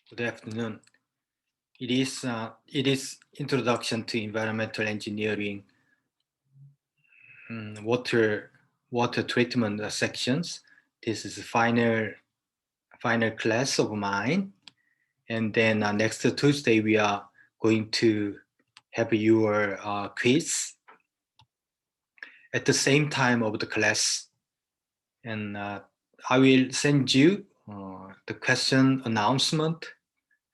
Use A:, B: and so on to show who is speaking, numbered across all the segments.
A: Good afternoon. It is Introduction to Environmental Engineering water treatment sections. This is the final class of mine, and then next Tuesday we are going to have your quiz at the same time of the class, and I will send you the question announcement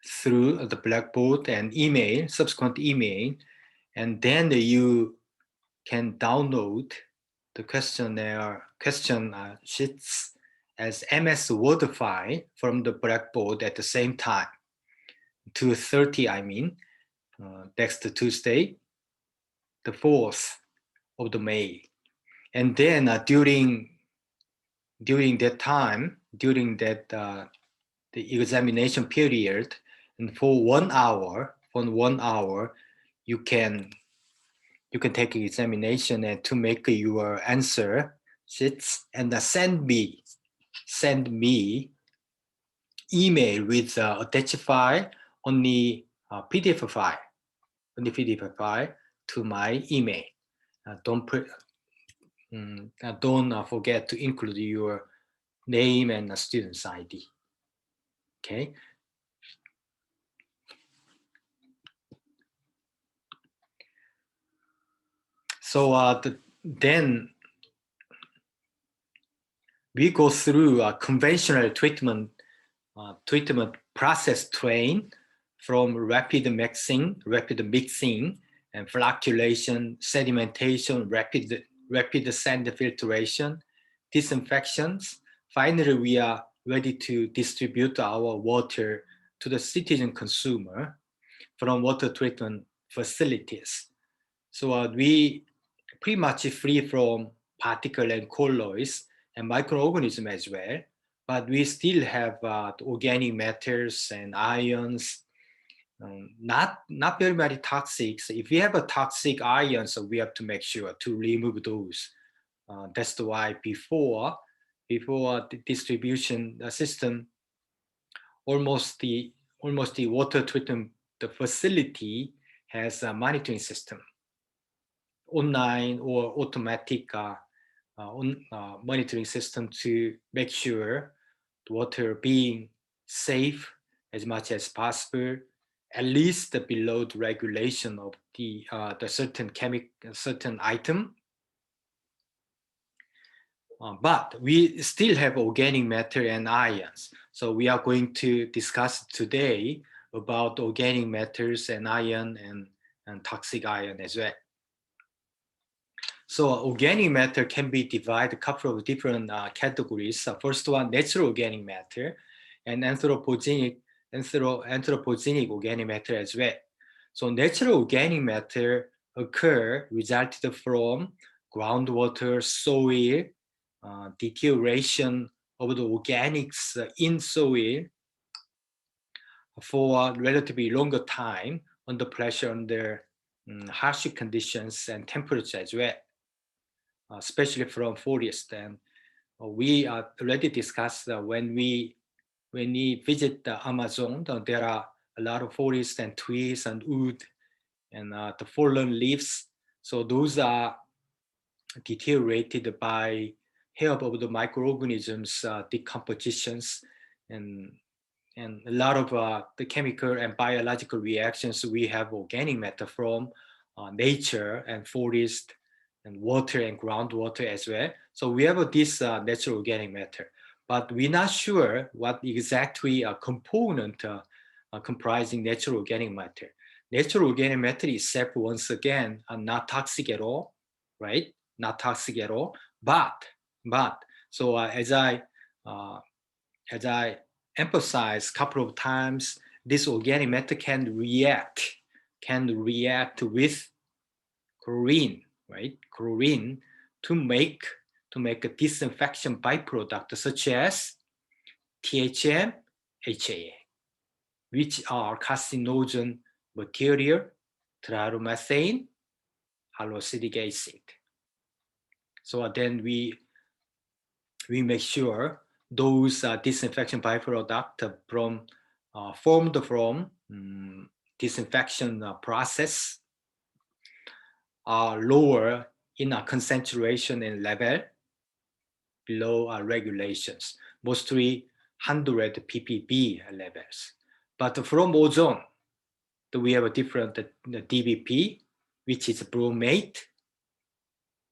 A: through the Blackboard and email, subsequent email, and then you can download the question sheets as MS Word file from the Blackboard at the same time. 2:30, I mean, next Tuesday, the 4th of the May. And then during that time, during that the examination period, and for 1 hour, you can take an examination and to make your answer sheets and send me email with attached file, only PDF file, to my email. Don't forget to include your name and student's ID. Okay. So then we go through a conventional treatment process train from rapid mixing, and flocculation, sedimentation, rapid sand filtration, disinfections. Finally, we are ready to distribute our water to the citizen consumer from water treatment facilities. So we pretty much free from particle and colloids and microorganisms as well, but we still have organic matters and ions, not very toxic. So if we have a toxic ions, so we have to make sure to remove those. That's why before the distribution system, almost the water treatment the facility has a monitoring system, online or automatic monitoring system to make sure the water being safe as much as possible, at least below the regulation of the certain item. But we still have organic matter and ions. So we are going to discuss today about organic matters and ion and toxic ion as well. So organic matter can be divided a couple of different categories. First one, natural organic matter, and anthropogenic organic matter as well. So natural organic matter resulted from groundwater, soil, deterioration of the organics in soil for a relatively longer time under pressure, under harsh conditions and temperature as well. Especially from forest, and we already discussed when we visit the Amazon, there are a lot of forests and trees and wood and the fallen leaves. So those are deteriorated by help of the microorganisms decompositions and a lot of the chemical and biological reactions. We have organic matter from nature and forest and water and groundwater as well. So we have this natural organic matter, but we're not sure what exactly a component comprising natural organic matter. Natural organic matter itself, once again, are not toxic at all, right? Not toxic at all. But so as I emphasized a couple of times, this organic matter can react with chlorine, right? Chlorine to make a disinfection byproduct such as THM, HAA, which are carcinogen material, triaromethane, haloacidic acid. So then we make sure those disinfection byproduct from formed from disinfection process are lower in a concentration and level below regulations, mostly 100 ppb levels. But from ozone, we have a different DBP, which is bromate,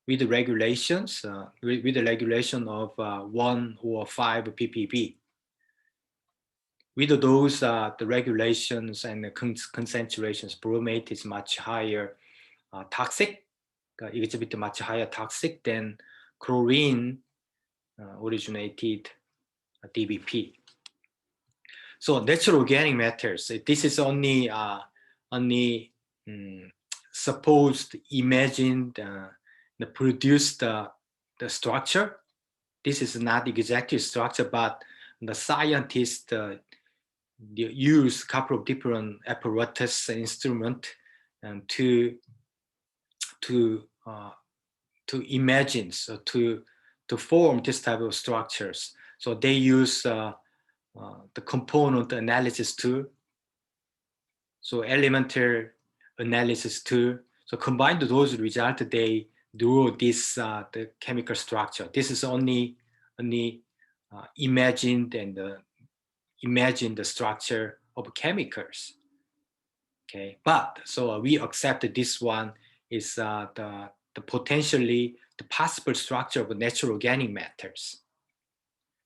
A: with the regulations, with the regulation of 1 or 5 ppb. With those the regulations and the concentrations, bromate is much higher toxic. It's a bit much higher toxic than chlorine originated DBP. So natural organic matters, this is only supposed, imagined, produced the structure. This is not exactly structure, but the scientists use a couple of different apparatus and instrument and to imagine, so to form this type of structures. So they use the component analysis tool, so elemental analysis tool. So combined those results, they draw this the chemical structure. This is only imagined and imagine the structure of chemicals. Okay, but so we accept that this one is the potentially the possible structure of natural organic matters.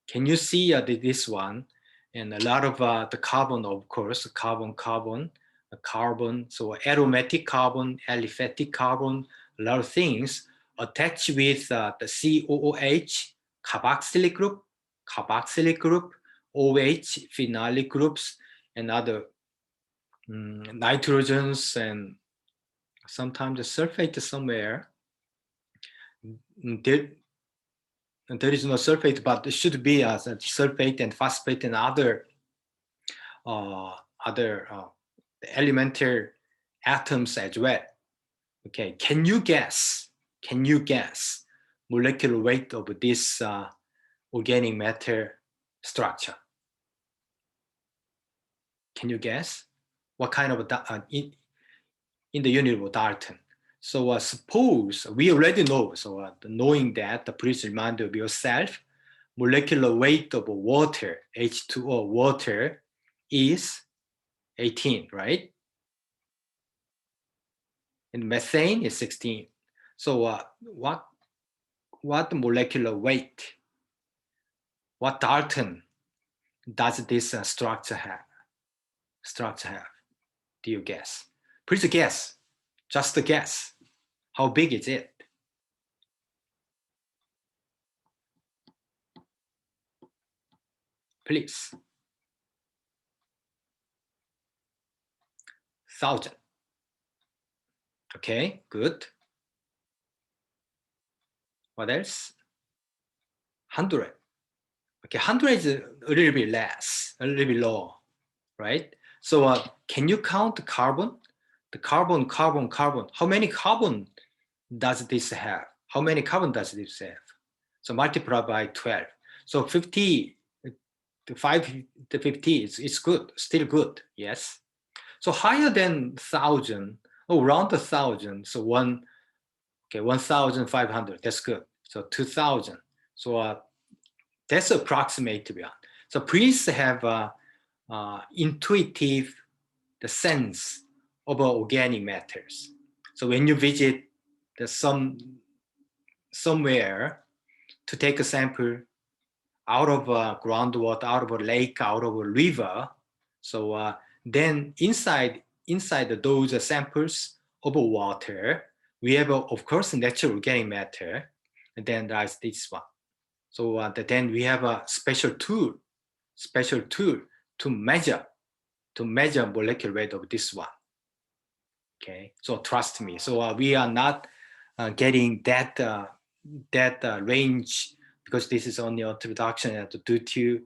A: Can you see this one? And a lot of the carbon, of course, carbon, so aromatic carbon, aliphatic carbon, a lot of things attached with the COOH, carboxylic group, OH, phenolic groups, and other nitrogens, and sometimes the sulfate somewhere. There is no sulfate, but there should be sulfate and phosphate and other elemental atoms as well. Okay, can you guess molecular weight of this organic matter structure? Can you guess what kind of in the unit of Dalton? So suppose we already know, so knowing that, please remind of yourself, molecular weight of water, H2O water, is 18, right? And methane is 16. So what molecular weight, what Dalton does this structure have? Do you guess? Please guess, just a guess. How big is it? Please. 1,000. Okay, good. What else? 100. Okay, 100 is a little bit less, a little bit low, right? So can you count the carbon? The carbon. How many carbon does this have? How many carbon does this have? So multiply by 12. So 50, the 5 to 50 is good, still good, yes. So higher than 1,000, around 1,000, so 1,500, that's good. So 2,000, so that's approximate to be honest. So please have intuitive the sense of organic matters. So when you visit the somewhere to take a sample out of groundwater, out of a lake, out of a river, so then inside those samples of water, we have of course natural organic matter, and then there's this one. So then we have a special tool to measure molecular weight of this one. Okay, so trust me. So we are not getting that range, because this is only introduction due to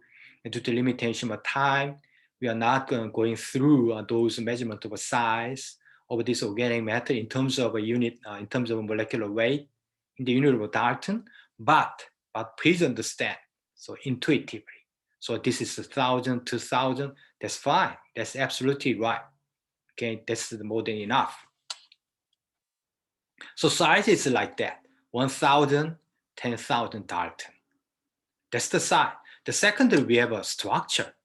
A: limitation of time. We are not going through those measurement of size of this organic matter in terms of a unit, in terms of molecular weight in the unit of Dalton. But please understand, so intuitively, So this is 1,000, 2,000. That's fine. That's absolutely right. Okay, that's more than enough. So size is like that: 1,000, 10,000 Dalton. That's the size. The second, we have a structure.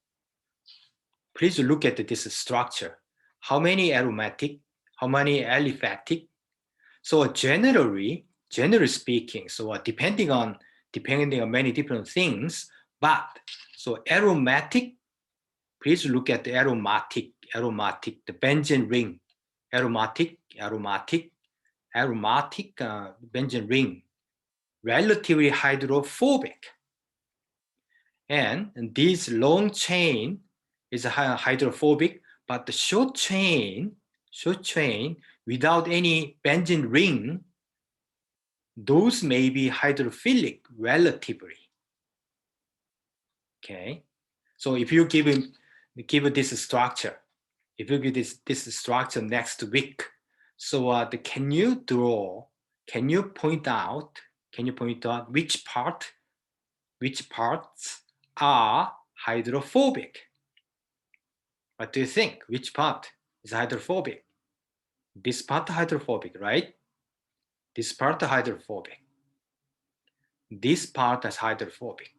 A: Please look at this structure. How many aromatic? How many aliphatic? So generally speaking, so depending on many different things, but so aromatic, please look at the aromatic, the benzene ring, aromatic, benzene ring, relatively hydrophobic. And this long chain is hydrophobic, but the short chain without any benzene ring, those may be hydrophilic relatively. Okay, so if you give this structure, if you give this structure next week, so can you point out which parts are hydrophobic? What do you think? Which part is hydrophobic? This part hydrophobic, right? This part hydrophobic. This part is hydrophobic.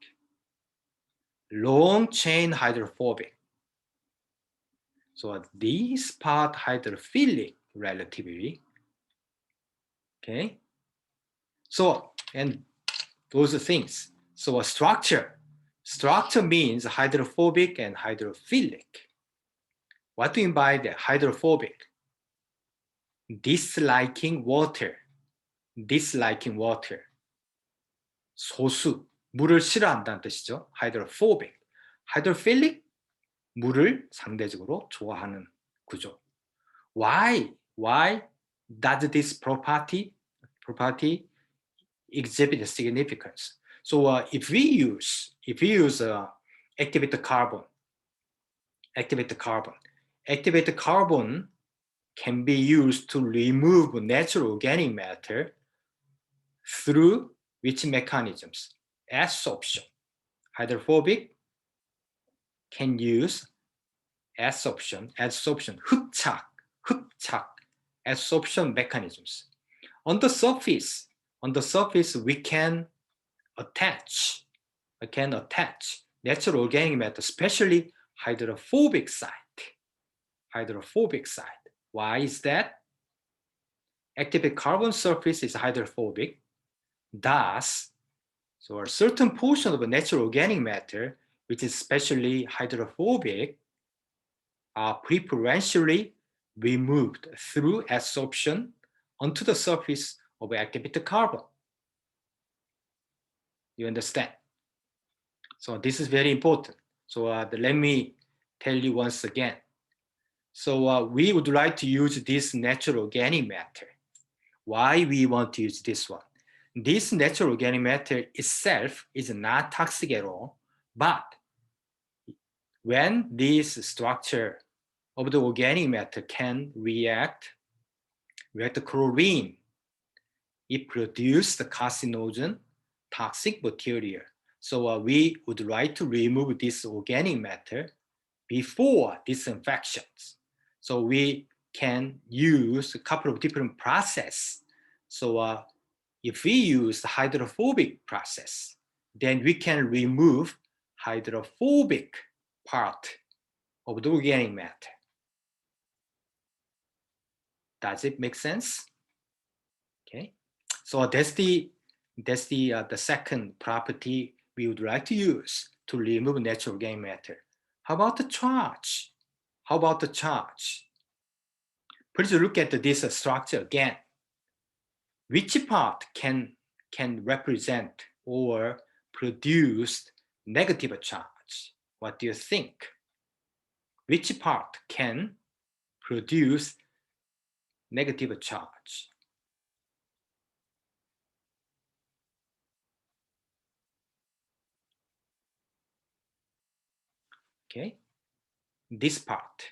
A: Long chain hydrophobic. So this part hydrophilic relatively. Okay. So, and those are things. So a structure means hydrophobic and hydrophilic. What do you mean by that? Hydrophobic? Disliking water. 소수, 물을 싫어한다는 뜻이죠. hydrophobic. hydrophilic, 물을 상대적으로 좋아하는 구조. Why does this property exhibit a significance? So if we use activated carbon can be used to remove natural organic matter through which mechanisms? Adsorption. Hydrophobic can use adsorption, 흡착, adsorption mechanisms. On the surface, we can attach natural organic matter, especially hydrophobic side. Why is that? Activated carbon surface is hydrophobic. Thus, so a certain portion of a natural organic matter, which is especially hydrophobic, are preferentially removed through adsorption onto the surface of activated carbon. You understand? So this is very important. So let me tell you once again. So we would like to use this natural organic matter. Why we want to use this one? This natural organic matter itself is not toxic at all, but when this structure of the organic matter can react with the chlorine, it produces the carcinogen, toxic material. So we would like to remove this organic matter before disinfections. So we can use a couple of different processes. So if we use the hydrophobic process, then we can remove hydrophobic part of the organic matter. Does it make sense? Okay, so that's the second property we would like to use to remove natural organic matter. How about the charge? Please look at this structure again. Which part can represent or produce negative charge? What do you think? Which part can produce negative charge? Okay, this part.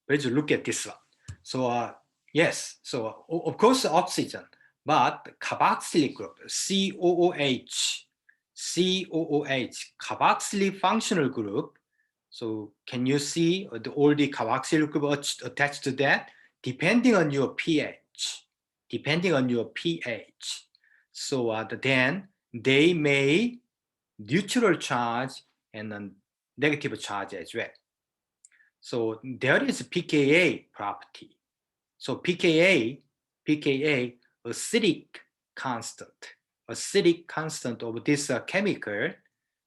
A: Let's look at this one. So yes, so of course oxygen, but carboxylic group, COOH, COOH, carboxylic functional group. So can you see all the carboxyl group attached to that? Depending on your pH, So then they may neutral charge and a negative charge as well. So there is pKa property. So pKa, acidic constant of this chemical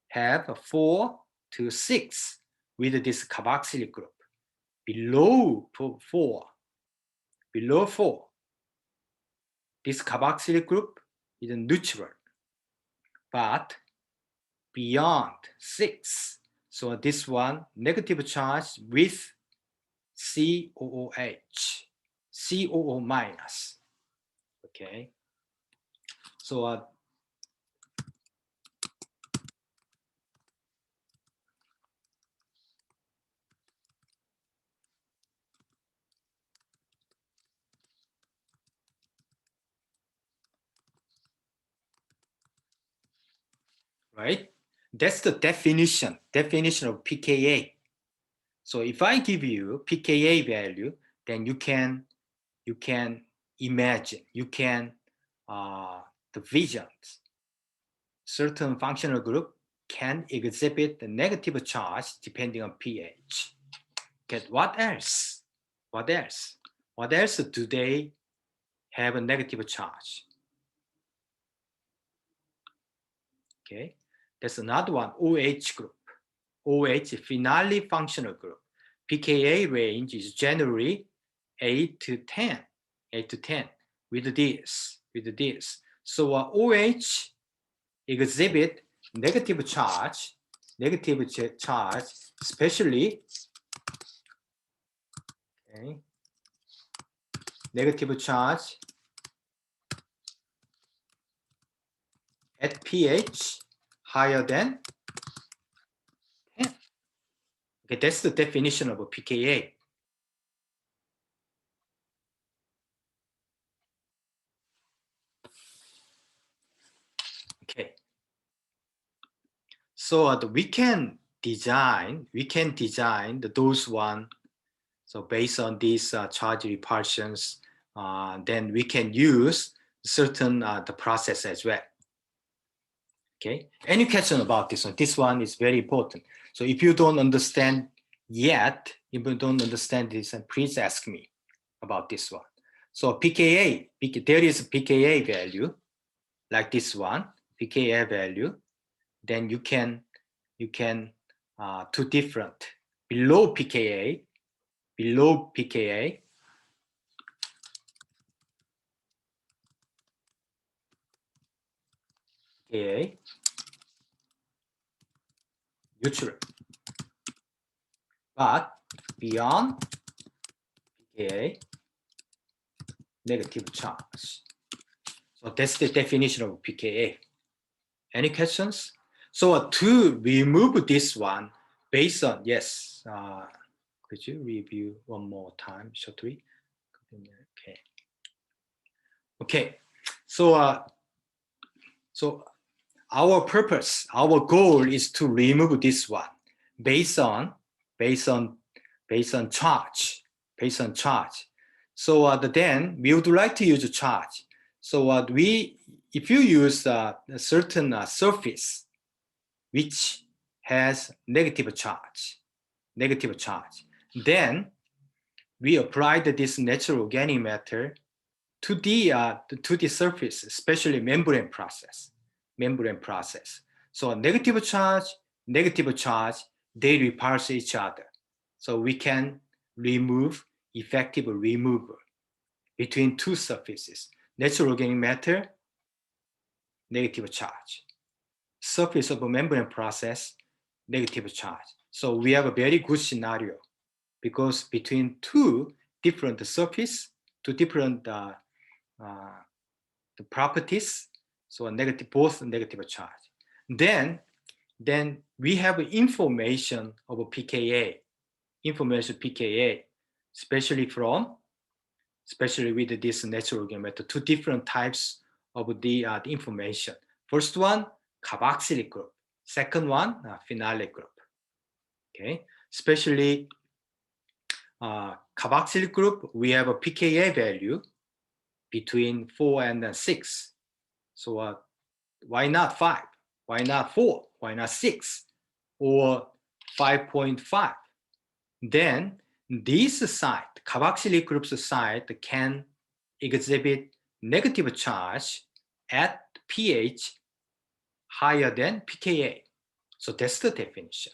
A: have 4 to 6 with this carboxylic group. Below 4, this carboxylic group is neutral, but beyond 6, so this one negative charge with COOH, COO minus. Okay, so right, that's the definition of pKa. So if I give you pKa value, then you can imagine, the visions, certain functional group can exhibit the negative charge depending on pH. Okay, what else do they have a negative charge? Okay, there's another one, OH group. OH, phenolic functional group. pKa range is generally 8 to 10 with this. So OH exhibit negative charge, especially negative charge at pH higher than 10. Okay, that's the definition of a pKa. Okay, so we can design the dose one. So based on these charge repulsions, then we can use certain the process as well. Okay, any question about this one? This one is very important. So if you don't understand yet, this, please ask me about this one. So pKa, there is a pKa value like this one, pKa value. Then you can two different below pKa, neutral, but beyond pKa, negative charge. So that's the definition of pKa. Any questions? So to remove this one based on, yes, could you review one more time shortly? Okay. So our purpose, our goal is to remove this one based on charge. So then we would like to use a charge. So if you use a certain surface which has negative charge, then we applied this natural organic matter to the surface, especially membrane process. So negative charge, they repulse each other. So we can effective removal between two surfaces. Natural organic matter, negative charge. Surface of a membrane process, negative charge. So we have a very good scenario because between two different surface, two different the properties, so both negative charge. Then we have information of a pKa, especially with this natural organic matter, two different types of the information. First one, carboxylic group. Second one, phenolic group. Okay, especially carboxylic group, we have a pKa value between 4 and 6. So why not 5? Why not 4? Why not 6? Or 5.5? Then this site, carboxylic group's site, can exhibit negative charge at pH higher than pKa. So that's the definition.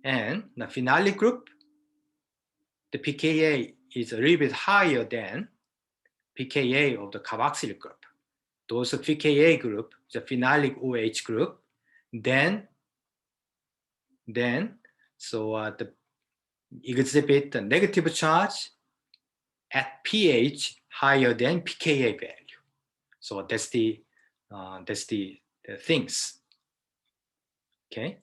A: And the phenolic group, the pKa is a little bit higher than pKa of the carboxylic group. Those pKa group, the phenolic OH group, then the exhibit the negative charge at pH higher than pKa value. So that's the things. Okay.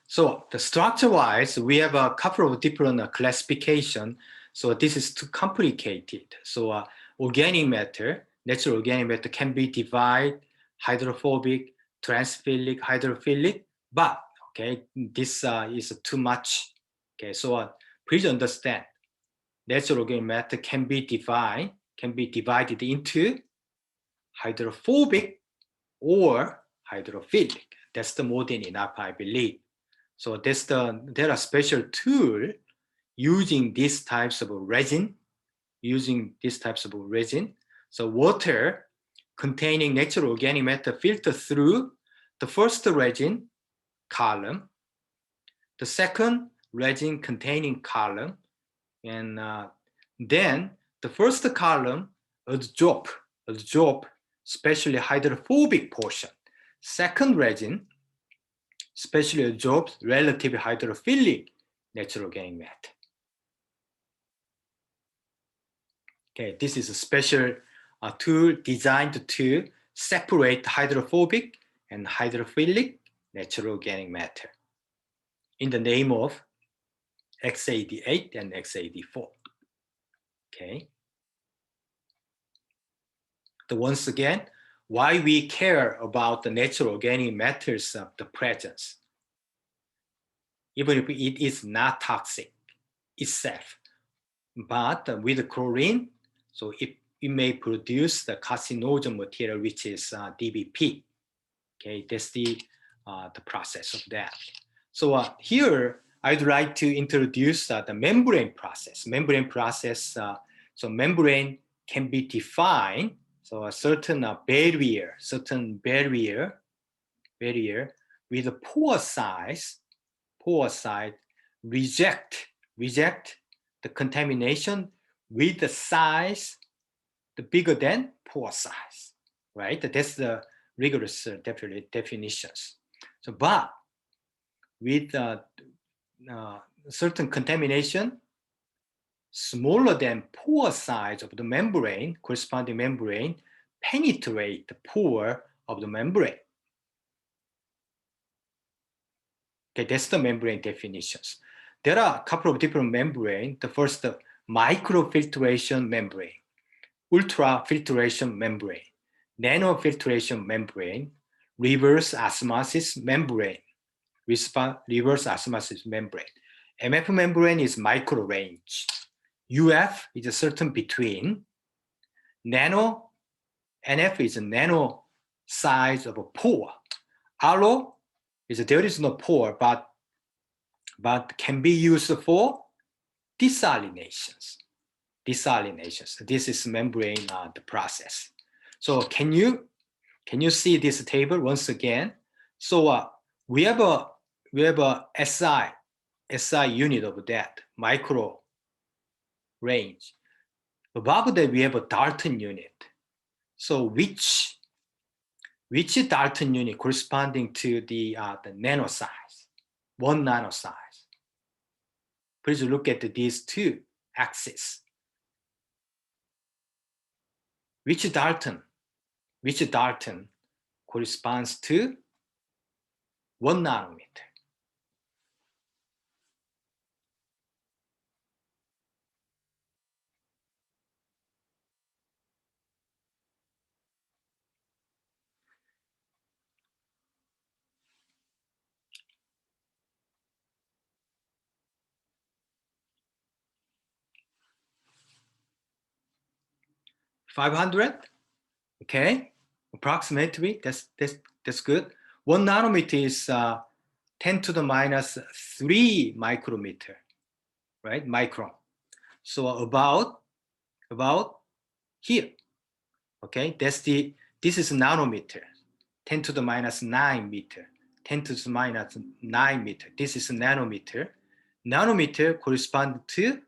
A: So the structure-wise, we have a couple of different classification. So this is too complicated. So organic matter, natural organic matter can be divided hydrophobic, transphilic, hydrophilic, but okay, this is too much. Okay, so please understand, natural organic matter can be divided into hydrophobic or hydrophilic. That's the more than enough, I believe. So there are special tools using these types of resin, So water containing natural organic matter filter through the first resin column, the second resin containing column, and then the first column absorb especially hydrophobic portion. Second resin especially absorbs relatively hydrophilic natural organic matter. Okay, this is a special tool designed to separate hydrophobic and hydrophilic natural organic matter in the name of XAD8 and XAD4. Okay. So once again, why we care about the natural organic matters of the presence, even if it is not toxic itself, but with chlorine, so it may produce the carcinogen material, which is DBP. Okay, that's the process of that. So here I'd like to introduce the membrane process. Membrane process. So membrane can be defined. So a certain barrier with a pore size reject the contamination with the size the bigger than pore size, right? That's the rigorous definitions. So, but with certain contamination smaller than pore size of the membrane, corresponding membrane, penetrate the pore of the membrane. Okay, that's the membrane definitions. There are a couple of different membrane. The first, microfiltration membrane, ultrafiltration membrane, nanofiltration membrane, reverse osmosis membrane, reverse osmosis membrane. MF membrane is micro range. UF is a certain between. Nano, NF is a nano size of a pore. RO is there is no pore, but can be used for desalinations. This is membrane the process. So can you see this table once again? So we have a SI unit of that micro range. Above that we have a Dalton unit. So which Dalton unit corresponding to the nano size, 1 nano size? Please look at these two axes. Which Dalton corresponds to 1 nanometer? 500, okay, approximately. That's good. 1 nanometer is 10 to the minus 3 micrometer, right? Micron. So about here, okay. This is nanometer, 10 to the minus 9 meter, 10 to the minus 9 meter. This is a nanometer. Nanometer corresponds to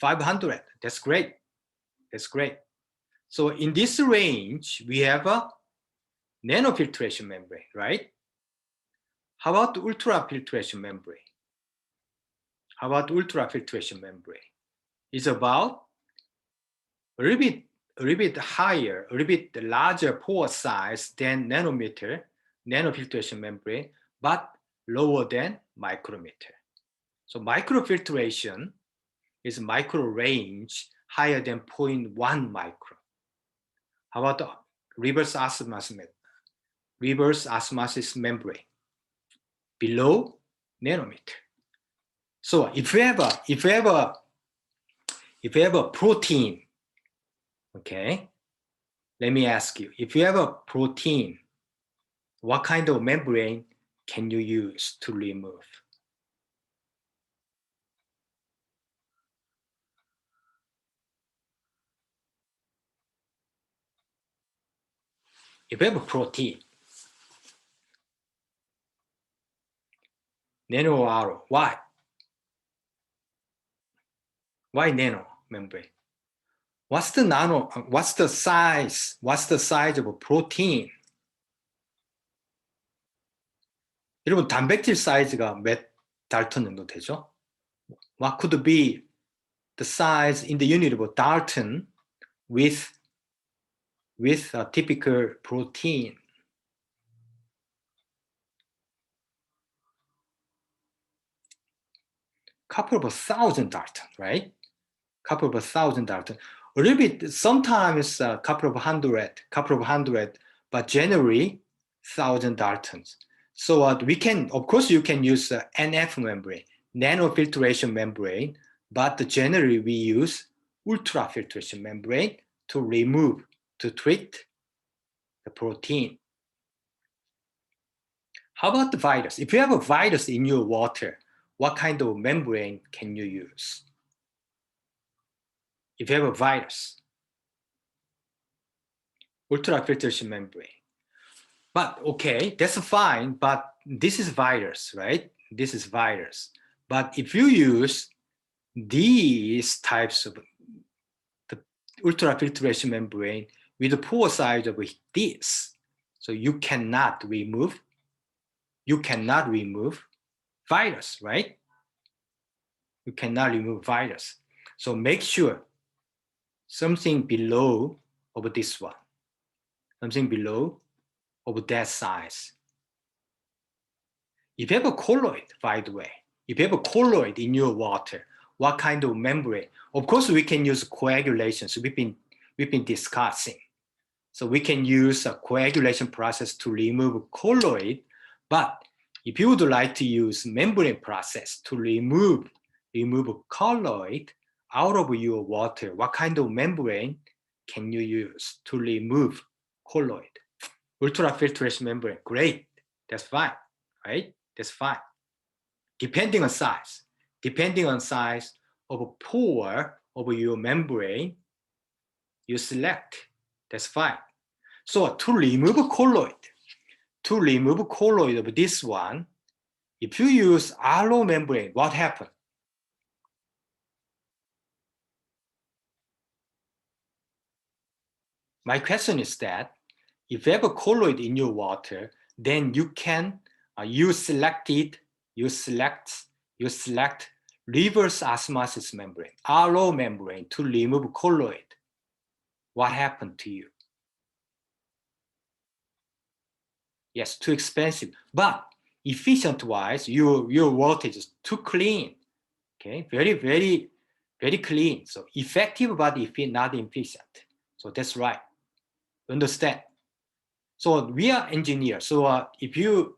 A: 500. That's great. That's great. So in this range, we have a nanofiltration membrane, right? How about ultrafiltration membrane? How about ultrafiltration membrane? It's about a little bit higher, a little bit larger pore size than nanofiltration membrane, but lower than micrometer. So microfiltration is micro range higher than 0.1 micron. How about the reverse osmosis membrane? Below nanometer. So if you have a protein, okay, let me ask you, if you have a protein, what kind of membrane can you use to remove? If you have a protein, nano arrow, why? Why nano membrane? What's the size? What's the size of a protein? 여러분, 단백질 사이즈가 몇 달턴 정도 되죠? What could be the size in the unit of a Dalton with a typical protein? Couple of 1,000 Dalton, right? Couple of 1,000 Dalton. A little bit, sometimes a couple of hundred, but generally 1,000 Daltons. So we can, of course, you can use NF membrane, nanofiltration membrane, but generally we use ultrafiltration membrane to treat the protein. How about the virus? If you have a virus in your water, what kind of membrane can you use? If you have a virus, ultrafiltration membrane. But okay, that's fine, but this is virus, right? This is virus. But if you use these types of the ultrafiltration membrane with the pore size of this, so you cannot remove virus, right? You cannot remove virus. So make sure something below of this one, something below of that size. If you have a colloid, by the way, if you have a colloid in your water, what kind of membrane? Of course, we can use coagulation. So we've been discussing. So we can use a coagulation process to remove colloid, but if you would like to use membrane process to remove colloid out of your water, what kind of membrane can you use to remove colloid? Ultrafiltration membrane, great, that's fine, right? That's fine. Depending on size of a pore of your membrane, you select, that's fine. So to remove colloid of this one, if you use RO membrane, what happens? My question is that if you have a colloid in your water, then you can you select reverse osmosis membrane, RO membrane, to remove colloid. What happened to you? Yes, too expensive, but efficient-wise, your water is too clean. Okay, very clean. So effective, but not efficient. So that's right. Understand? So we are engineers. So if you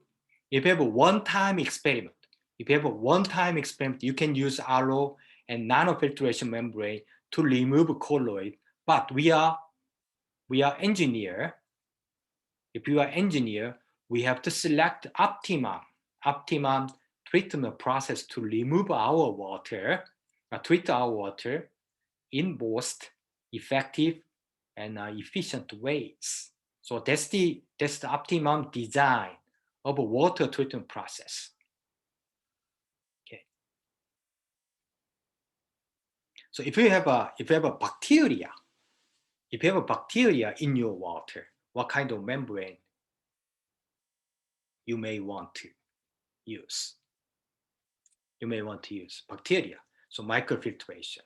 A: have a one-time experiment, you can use RO and nanofiltration membrane to remove colloid. But we are we are engineer, if you are engineer, we have to select optimum treatment process to remove our water, treat our water in most effective and efficient ways. So that's the optimum design of a water treatment process. Okay. So if you have a bacteria, in your water, what kind of membrane you may want to use? You may want to use bacteria. So microfiltration,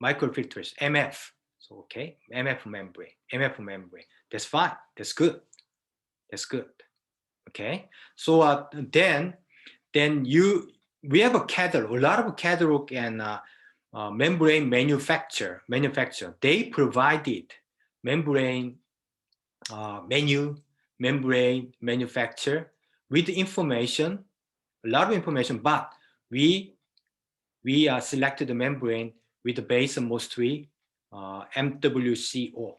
A: MF. So okay, MF membrane. That's fine. That's good. Okay. So then we have a lot of catalog and membrane manufacturer. They provided membrane membrane manufacturer with information, a lot of information, but we selected the membrane with the base mostly MWCO.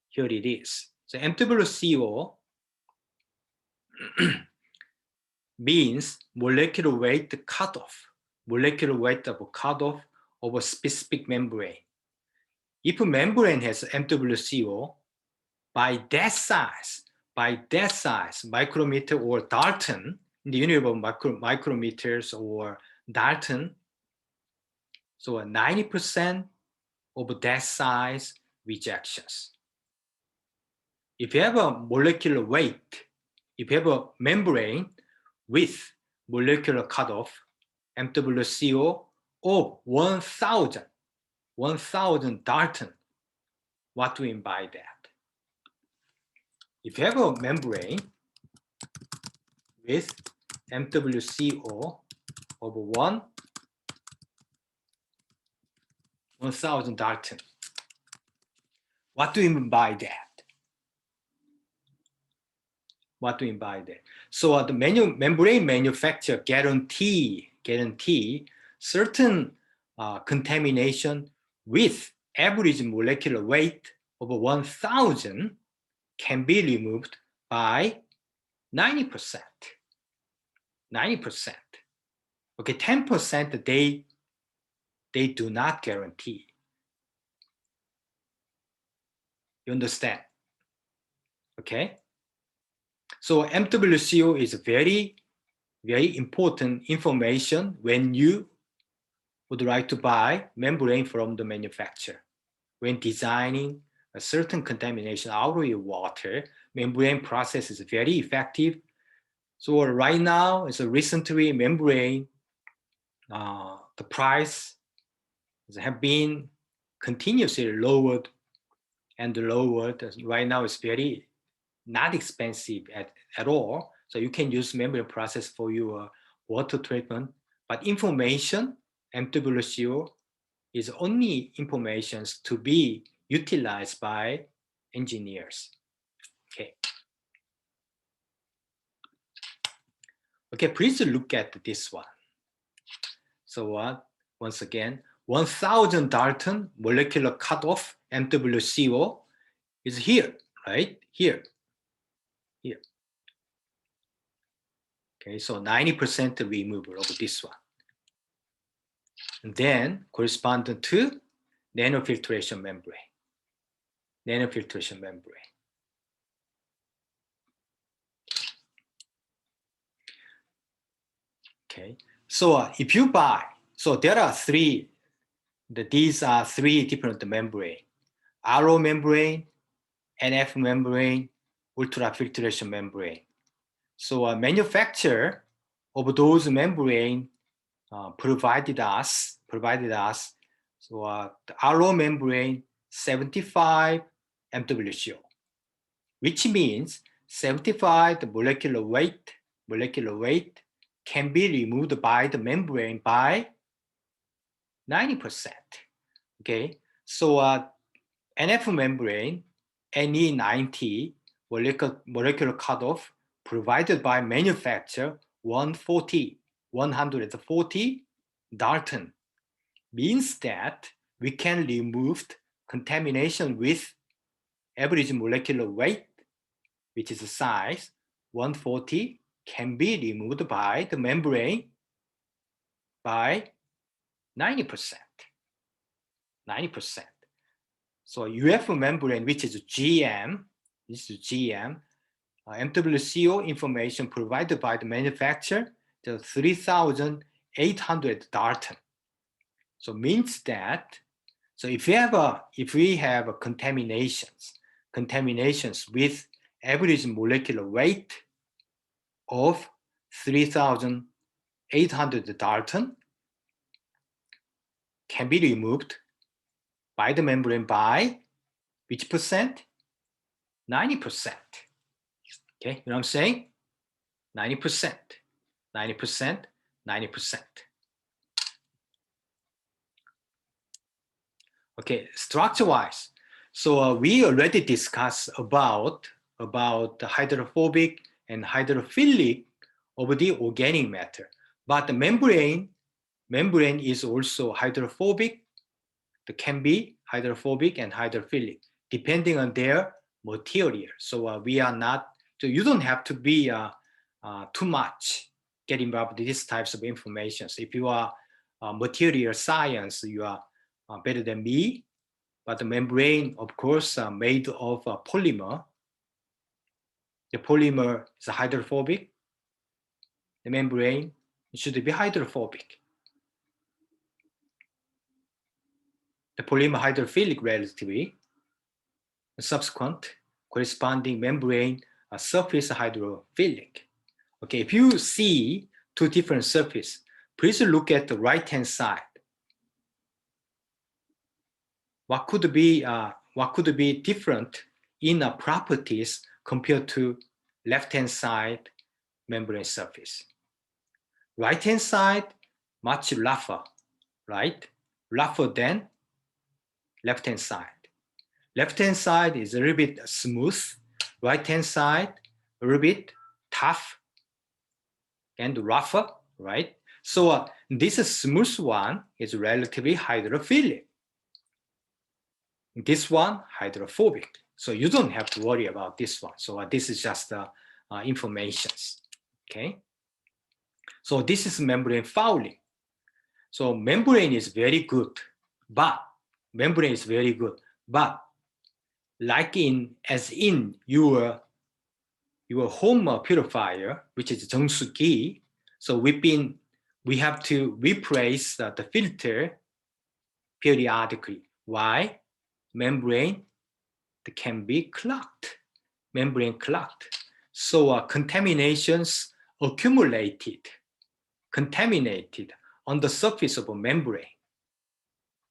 A: Here it is. So MWCO means molecular weight cutoff of a specific membrane. If a membrane has MWCO, by that size, micrometer or Dalton, in the universe of micrometers or Dalton, so 90% of that size rejections. If you have a molecular weight, if you have a membrane with molecular cutoff, MWCO of 1,000 Dalton, what do we mean by that? If you have a membrane with MWCO of 1,000 Dalton, what do we mean by that? So the membrane manufacturer guarantee certain contamination with average molecular weight of 1,000 can be removed by 90%. Okay, 10% they do not guarantee. You understand? Okay. So MWCO is very, very important information when you would like to buy membrane from the manufacturer. When designing a certain contamination out of your water, membrane process is very effective. So right now, it's a recently membrane, the price have been continuously lowered. Right now it's very not expensive at all. So you can use membrane process for your water treatment. But information, MWCO, is only information to be utilized by engineers. Okay, please look at this one. So once again, 1,000 Dalton molecular cutoff MWCO is here, right? Here. Okay, so 90% removal of this one. And then corresponding to nanofiltration membrane. Okay, so if you buy, so there are these are three different membrane: RO membrane, NF membrane, ultrafiltration membrane. So a manufacturer of those membrane provided us. So the RO membrane 75 MWCO, which means 75 the molecular weight can be removed by the membrane by 90%. Okay, so NF membrane NE90 molecular cutoff provided by manufacturer 140 Dalton means that we can remove contamination with average molecular weight, which is size 140, can be removed by the membrane by 90%. 90%. So UF membrane, which is GM, this is GM, MWCO information provided by the manufacturer, the 3,800 Dalton. So means that, so if we have contaminations with average molecular weight of 3,800 Dalton, can be removed by the membrane by which percent? 90%. Okay, you know what I'm saying? 90%, 90%, 90%. Okay, structure-wise, so we already discussed about the hydrophobic and hydrophilic of the organic matter, but the membrane is also hydrophobic. It can be hydrophobic and hydrophilic depending on their material. So we are not. So you don't have to be too much get involved with these types of information. So if you are material science, you are better than me. But the membrane, of course, made of polymer. The polymer is hydrophobic. The membrane should be hydrophobic. The polymer hydrophilic relatively. The subsequent corresponding membrane surface hydrophilic. Okay, if you see two different surfaces, please look at the right-hand side. What could be different in properties compared to left-hand side membrane surface? Right-hand side much rougher, right? Rougher than left-hand side. Left-hand side is a little bit smooth. Right-hand side a little bit tough and rougher, right? So this smooth one is relatively hydrophilic. This one hydrophobic. So you don't have to worry about this one. So this is just information. Okay. So this is membrane fouling. So membrane is very good, but like as in your home purifier, which is 정수기, so we have to replace the filter periodically. Why? Membrane can be clogged. Membrane clogged. So contaminations contaminated on the surface of a membrane.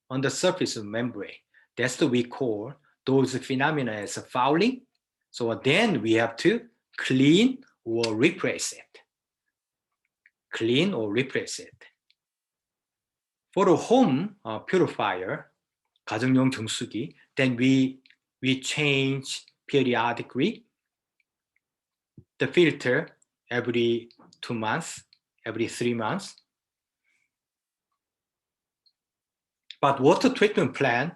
A: On the surface of membrane. That's what we call those phenomena as fouling. So then we have to clean or replace it. Clean or replace it. For a home purifier, 가정용 정수기, then we change periodically the filter every 2 months, every 3 months. But water treatment plant,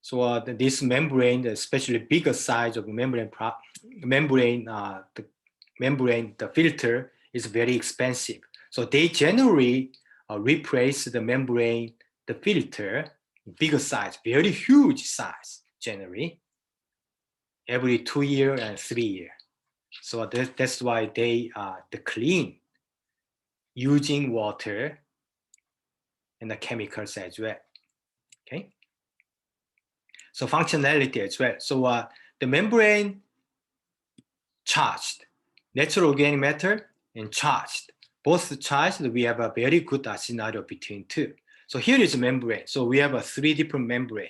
A: so this membrane, especially bigger size of membrane, the filter is very expensive. So they generally replace the membrane, the filter, bigger size, very huge size, generally, every 2 years and 3 years. So that's why they clean using water and the chemicals as well. Okay. So functionality as well. So the membrane charged, natural organic matter and charged. Both charged, we have a very good scenario between two. So here is a membrane. So we have 3 different membrane.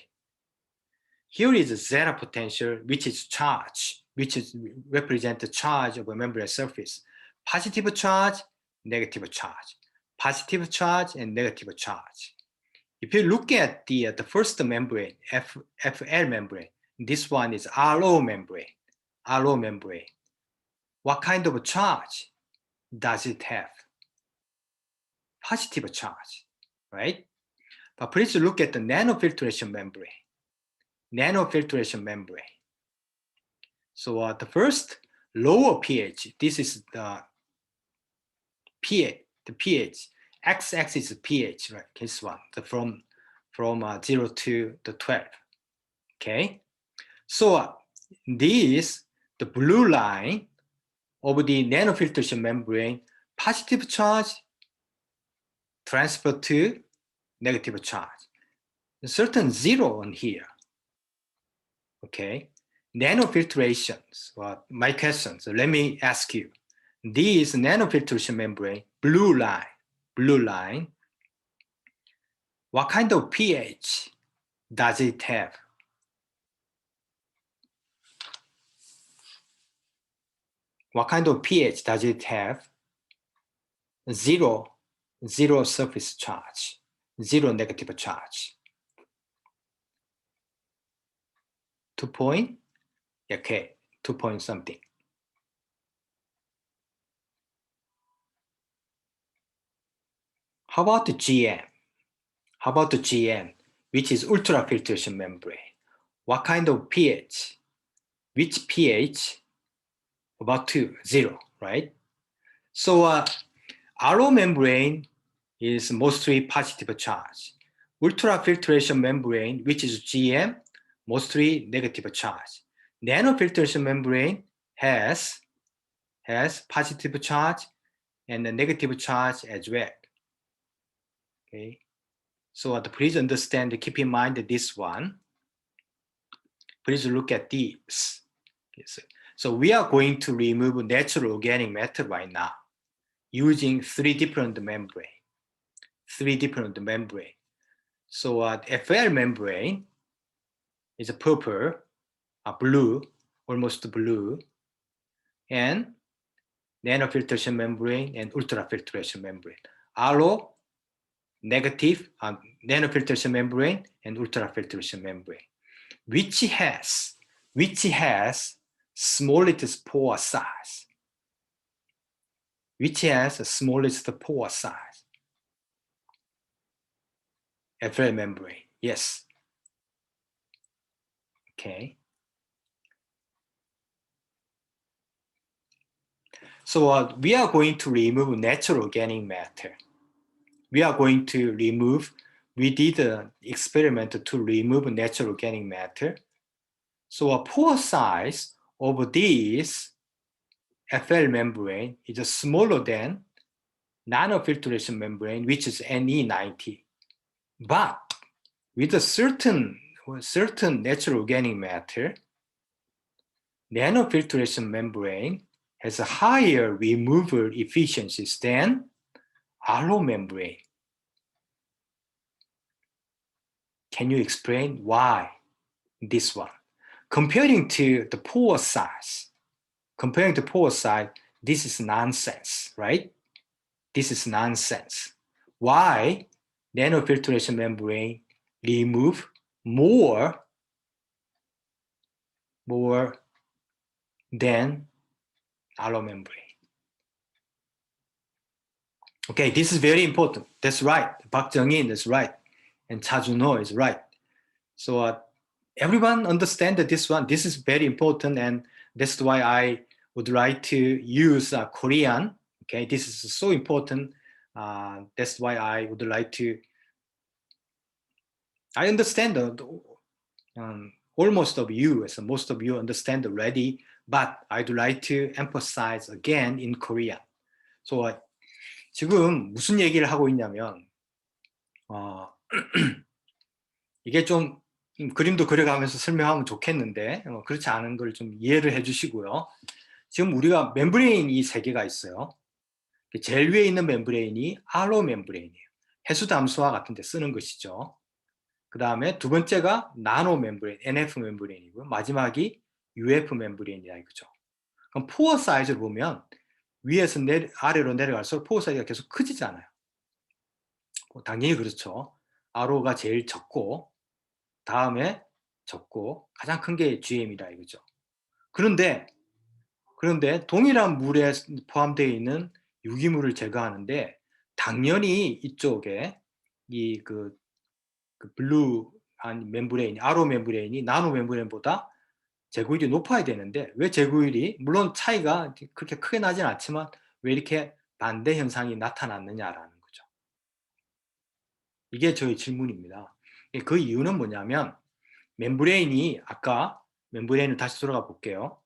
A: Here is a zero potential, which is charge, which represent the charge of a membrane surface. Positive charge, negative charge. Positive charge and negative charge. If you look at the first membrane, FL membrane, this one is RO membrane. RO membrane. What kind of charge does it have? Positive charge, right? But please look at the nanofiltration membrane. nanofiltration membrane. So the first lower pH, this is the pH, x-axis is pH, right? This one, from 0 to the 12. Okay, so this, the blue line of the nanofiltration membrane, positive charge transfer to negative charge. A certain zero on here. Okay, nanofiltrations. Well, my question, so let me ask you, this nanofiltration membrane, blue line, what kind of pH does it have? What kind of pH does it have? Zero surface charge, zero negative charge. 2 point, okay, 2 point something. How about the GM? How about the GM, which is ultrafiltration membrane? What kind of pH? Which pH? About 0, right? So RO membrane is mostly positive charge. Ultrafiltration membrane, which is GM, mostly negative charge. Nanofiltration membrane has positive charge and a negative charge as well. Okay, so please understand, keep in mind this one. Please look at this. Okay, so we are going to remove natural organic matter right now using 3 different membrane. So FL membrane is a purple, blue, almost blue, and nanofiltration membrane and ultrafiltration membrane. RO, negative, nanofiltration membrane and ultrafiltration membrane, which has smallest pore size. Which has the smallest pore size? FL membrane, yes. Okay. So we are going to remove natural organic matter. We did an experiment to remove natural organic matter. So a pore size of this FL membrane is smaller than nanofiltration membrane, which is Ne90. But with a certain natural organic matter, nanofiltration membrane has a higher removal efficiencies than RO membrane. Can you explain why this one? Comparing to the pore size, this is nonsense, right? This is nonsense. Why nanofiltration membrane remove more than RO membrane? Okay, this is very important. That's right. Park Jung-in is right. And Cha Jun-ho is right. So everyone understand that this one, this is very important, and that's why I would like to use Korean. Okay, this is so important. That's why I would like to, I understand almost of you, as most of you understand already, but I'd like to emphasize again in Korean. So 지금 무슨 얘기를 하고 있냐면, 이게 좀 그림도 그려가면서 설명하면 좋겠는데 그렇지 않은 걸 좀 이해를 해주시고요. 지금 우리가 멤브레인이 3개가 있어요. 제일 위에 있는 멤브레인이 RO 멤브레인이에요. 해수담수화 같은 데 쓰는 것이죠. 그 다음에 두 번째가 나노 멤브레인, NF 멤브레인이고요. 마지막이 UF 멤브레인이다 이거죠. 그럼 포어 사이즈를 보면 위에서 아래로 내려갈수록 포어 사이즈가 계속 커지잖아요. 당연히 그렇죠. RO가 제일 적고 다음에 적고 가장 큰 게 GM이다 이거죠. 그런데 동일한 물에 포함되어 있는 유기물을 제거하는데 당연히 이쪽에 이 블루 멤브레인, RO 멤브레인이 나노 멤브레인보다 제고율이 높아야 되는데 왜 제고율이 물론 차이가 그렇게 크게 나진 않지만 왜 이렇게 반대 현상이 나타났느냐라는 거죠. 이게 저희 질문입니다. 그 이유는 뭐냐면 멤브레인이 아까 멤브레인을 다시 돌아가 볼게요.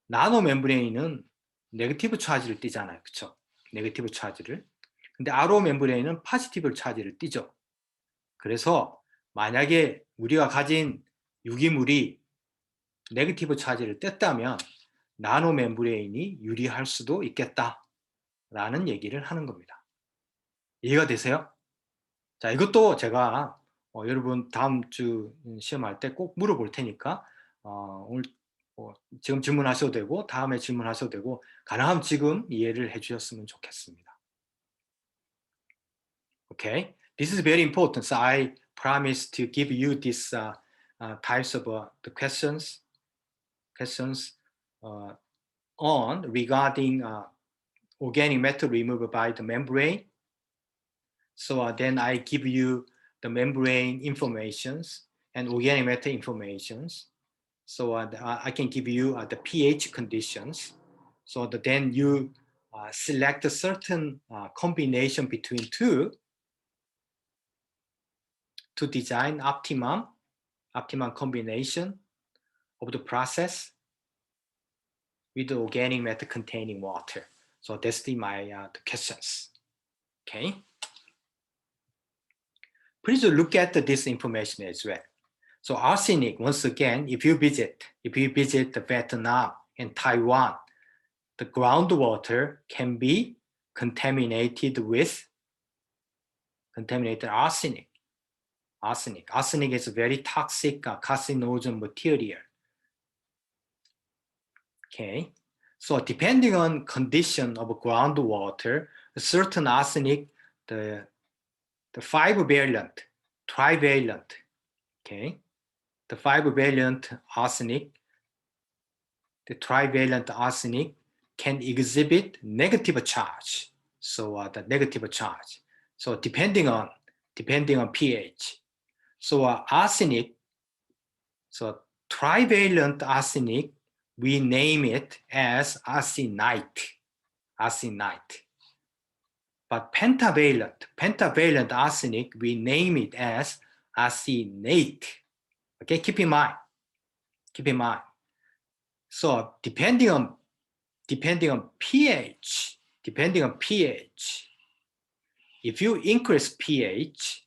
A: 나노 멤브레인은 네거티브 차지를 띠잖아요. 그렇죠? 네거티브 차지를. 근데 RO 멤브레인은 포지티브 차지를 띠죠. 그래서 만약에 우리가 가진 유기물이 네거티브 차지를 뗐다면 나노 멤브레인이 유리할 수도 있겠다라는 얘기를 하는 겁니다. 이해가 되세요? 자, 이것도 제가 여러분 다음 주 시험할 때 꼭 물어볼 테니까 오늘 지금 질문하셔도 되고 다음에 질문하셔도 되고 가능하면 지금 이해를 해주셨으면 좋겠습니다. Okay, this is very important. So I promise to give you these types of the questions on regarding organic matter removed by the membrane. So then I give you the membrane informations and organic matter informations. So I can give you the pH conditions. So then you select a certain combination between two to design optimum combination of the process with the organic matter containing water. So that's the questions. Okay. Please look at this information as well. So arsenic, once again, if you visit Vietnam and Taiwan, the groundwater can be contaminated with arsenic. Arsenic is a very toxic carcinogen material. Okay, so depending on condition of groundwater, a certain arsenic, the 5-valent, trivalent, okay, the 5-valent arsenic, the trivalent arsenic can exhibit negative charge. So the negative charge. So depending on pH. So arsenic, so trivalent arsenic, we name it as arsenite. But pentavalent arsenic, we name it as arsenate. Okay, keep in mind. So depending on pH, if you increase pH,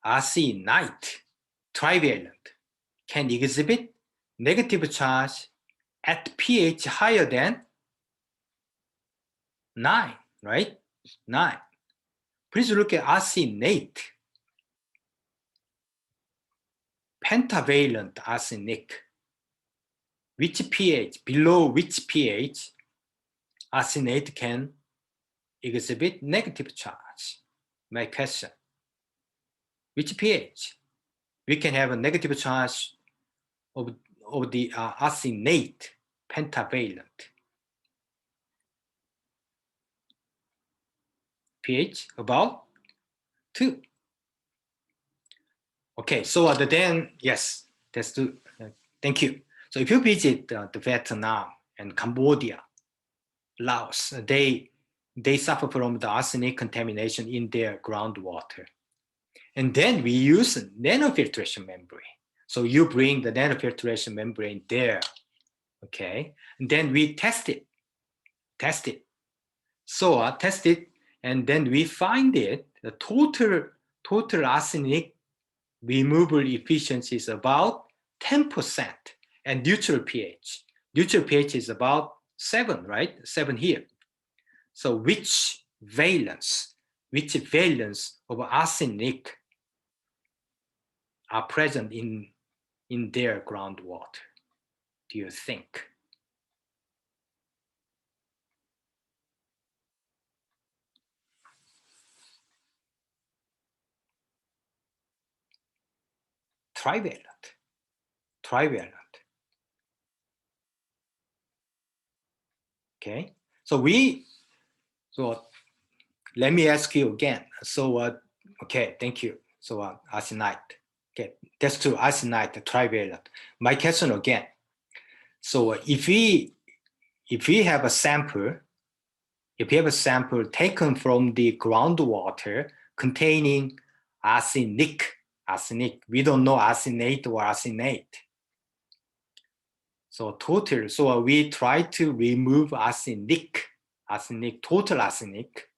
A: arsenite, trivalent, can exhibit negative charge at pH higher than 9, right? 9. Please look at arsenate. Pentavalent arsenic. Which pH, below which pH, arsenate can exhibit negative charge? My question. Which pH? We can have a negative charge of the arsenate, pentavalent. pH about 2. Okay, so then, yes, that's the, thank you. So if you visit the Vietnam and Cambodia, Laos, they suffer from the arsenic contamination in their groundwater. And then we use nanofiltration membrane. So you bring the nanofiltration membrane there, okay? And then we test it. So test it, and then we find it, the total arsenic removal efficiency is about 10%, and neutral pH is about 7, right? 7 here. So which valence of arsenic are present in their groundwater, do you think? Trivalent. Okay, so let me ask you again. So okay, thank you. So arsenite. Okay, that's true. Arsenite, trivalent. My question again. So if we have a sample, taken from the groundwater containing arsenic, we don't know arsenate or arsenate. So total, so we try to remove arsenic, total arsenic,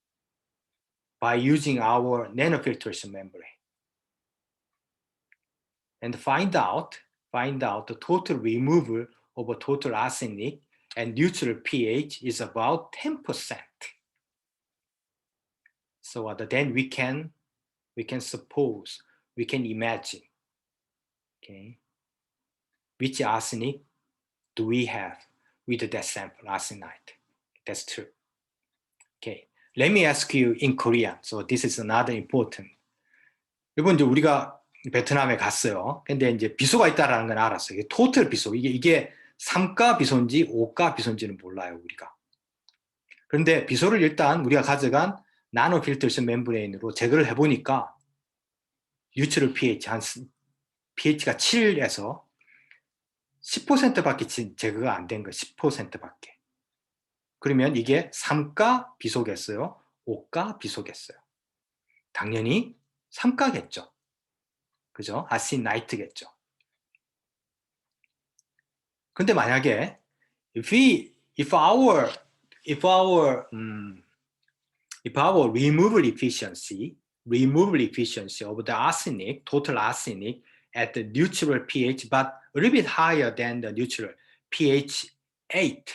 A: by using our nanofiltration membrane. And find out the total removal of a total arsenic and neutral pH is about 10%. So then we can suppose, we can imagine, okay, which arsenic do we have with that sample, arsenite. That's true. Okay, let me ask you in Korean. So this is another important. 이번 이제 우리가 베트남에 갔어요. 근데 이제 비소가 있다라는 건 알았어요. 이게 토탈 비소. 이게 3가 비소인지 5가 비소인지는 몰라요, 우리가. 그런데 비소를 일단 우리가 가져간 나노 필터션 멤브레인으로 제거를 해보니까 뉴트럴 pH pH가 7에서 10%밖에 제거가 안 된 거예요. 10%밖에. 그러면 이게 3가 비소겠어요? 5가 비소겠어요? 당연히 3가겠죠. 그죠? 아시나이트겠죠. 근데 만약에 if our removal efficiency of the arsenic, total arsenic at the neutral pH, but a little bit higher than the neutral pH 8,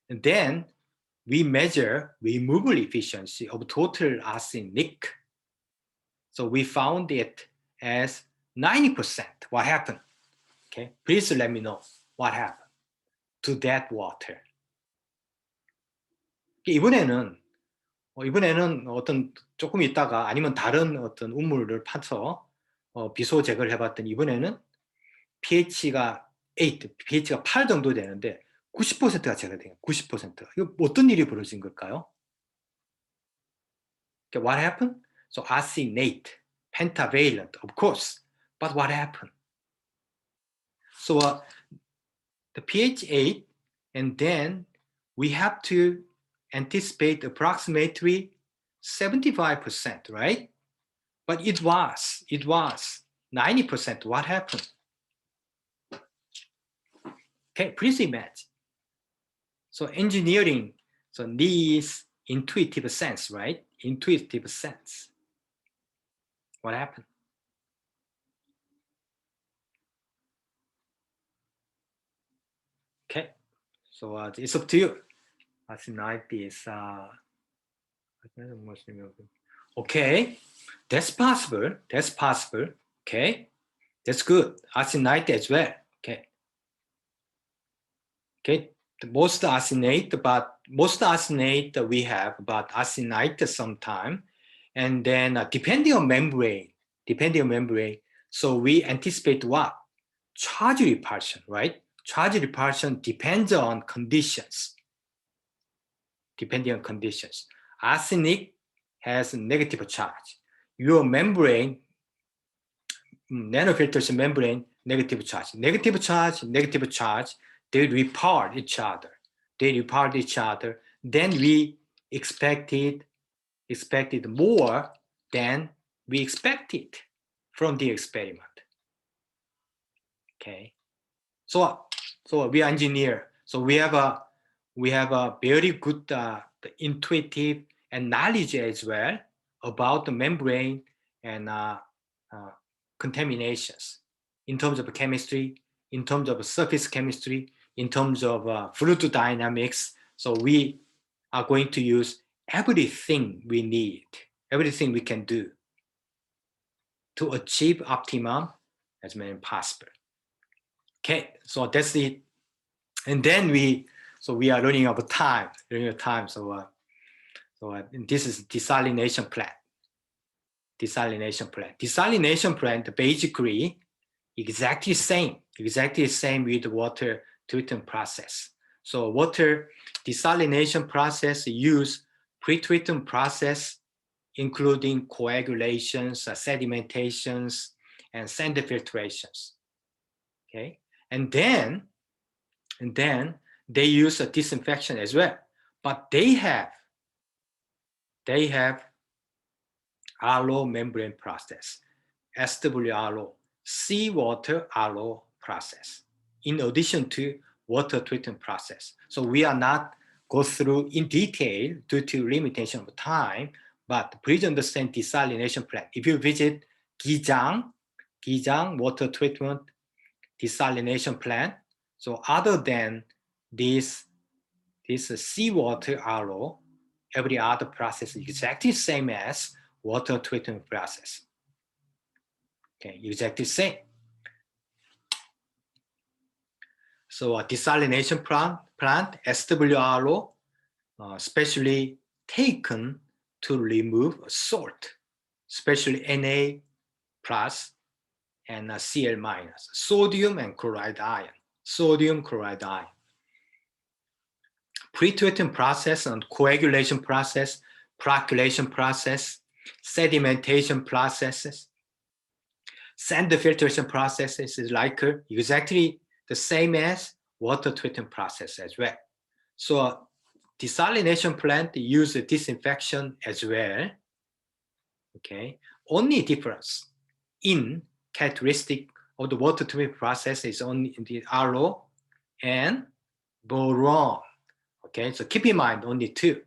A: and then we measure removal efficiency of total arsenic. So we found it as 90%. What happened? Okay, please let me know what happened to that water. 이번에는 어떤 조금 있다가 아니면 다른 어떤 우물을 파서 비소 제거를 해봤더니 이번에는 pH가 8 정도 되는데 90%가 제거돼요. 90%가. 이거 어떤 일이 벌어진 걸까요? Okay, what happened? So arsenate, pentavalent, of course. But what happened? So the pH 8, and then we have to anticipate approximately 75%, right? But it was 90%. What happened? Okay, please imagine. So engineering needs intuitive sense, right? Intuitive sense. What happened? Okay, so it's up to you. Arsenite is okay. That's possible. Okay, that's good. Arsenite as well. Okay. Most arsenate we have, but arsenite sometime, and then depending on membrane. So we anticipate what? Charge repulsion, right? Charge repulsion depends on conditions. Arsenic has negative charge. Your membrane, nanofiltration membrane, negative charge. Negative charge, they repel each other. Then we expected more than we expected from the experiment. Okay. So we engineer. So we have a very good intuitive and knowledge as well about the membrane and contaminations in terms of chemistry, in terms of surface chemistry, in terms of fluid dynamics. So we are going to use everything we need, everything we can do to achieve optimum as many as possible. Okay, so that's it. And then we are running out of time. So this is desalination plant. Desalination plant basically exactly same with the water treatment process. So water desalination process use pre-treatment process including coagulations, sedimentations, and sand filtrations. Okay, and then they use a disinfection as well, but they have RO membrane process, SWRO, seawater RO process, in addition to water treatment process. So we are not go through in detail due to limitation of time, but please understand desalination plant. If you visit Gijang water treatment desalination plant, so other than this seawater RO, every other process is exactly same as water treatment process. Okay, exactly same. So a desalination plant SWRO, specially taken to remove salt, especially Na plus and Cl minus, sodium and chloride ion, Pre-treatment process and coagulation process, percolation process, sedimentation processes, sand filtration processes is like exactly the same as water treatment process as well. So desalination plant use disinfection as well. Okay, only difference in characteristic of the water treatment process is only in the RO and boron. Okay, so keep in mind only two.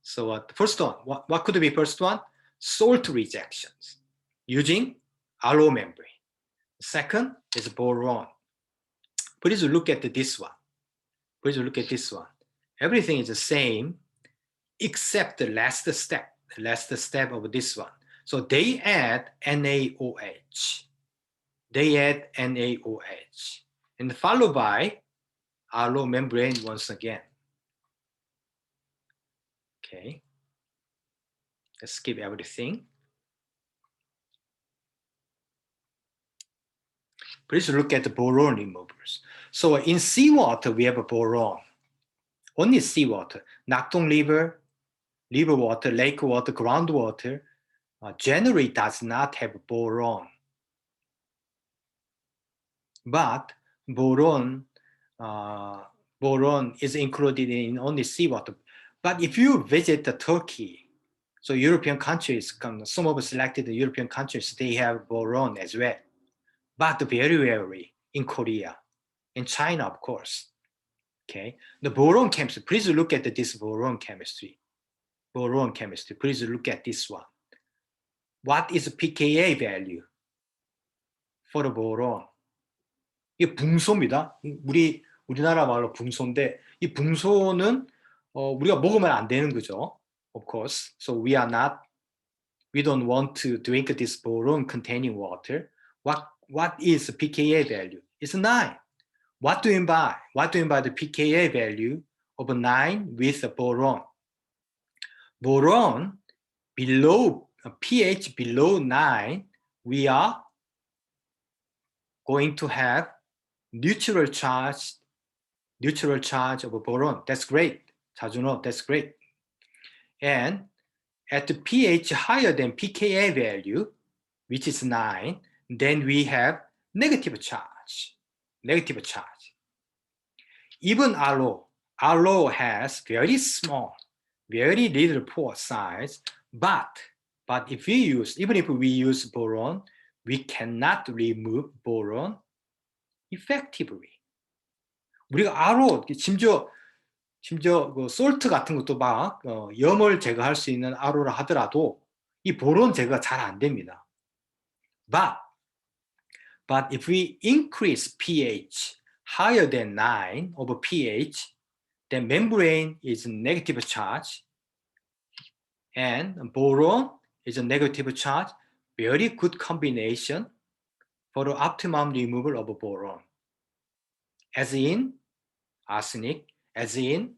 A: So the first one, what could be first one? Salt rejections using RO membrane. Second is boron. Please look at this one. Please look at this one. Everything is the same except the last step of this one. So they add NaOH. And followed by RO membrane once again. Okay, let's skip everything. Please look at the boron removers. So in seawater, we have a boron. Only seawater. Nakdong River water, lake water, groundwater generally does not have boron. But boron is included in only seawater. But if you visit Turkey, so European countries, some of the selected European countries, they have boron as well. But very rarely in Korea, in China, of course. Okay, the boron chemistry, please look at this boron chemistry. Please look at this one. What is the pKa value for the boron? 이게 붕소입니다. 우리나라 말로 붕소인데 이 붕소는 우리가 먹으면 안 되는 거죠. Of course. So we don't want to drink this boron containing water. What is the pKa value? It's 9. What do you mean by the pKa value of 9 with the boron? Boron below pH below 9, we are going to have neutral charge of boron. That's great. 자준호, that's great. And at the pH higher than pKa value, which is 9, then we have negative charge. Even RO has very small, very little pore size, but even if we use boron, we cannot remove boron effectively. 우리가 RO, 심지어 그 솔트 같은 것도 막 염을 제거할 수 있는 RO라 하더라도 이 보론 제거가 잘 안 됩니다. But if we increase pH higher than 9 over pH, then membrane is negative charge and boron is a negative charge. Very good combination for the optimum removal of boron. As in arsenic, as in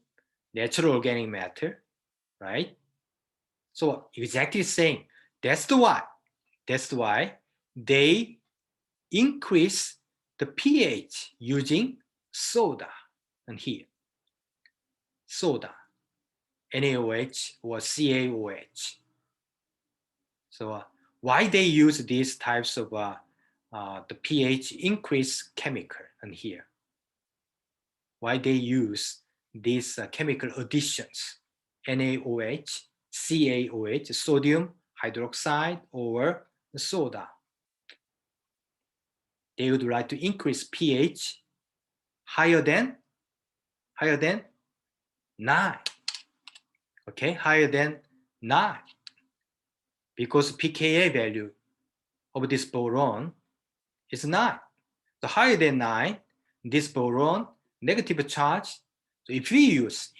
A: natural organic matter, right? So exactly same. That's why they increase the pH using soda. And here, soda, NaOH or CaOH. So why they use these types of the pH increase chemical in here? Why they use these chemical additions, NaOH, CaOH, sodium hydroxide, or soda? They would like to increase pH higher than 9. Okay, higher than 9. Because pKa value of this boron is 9. So higher than 9, this boron negative charge. So if we use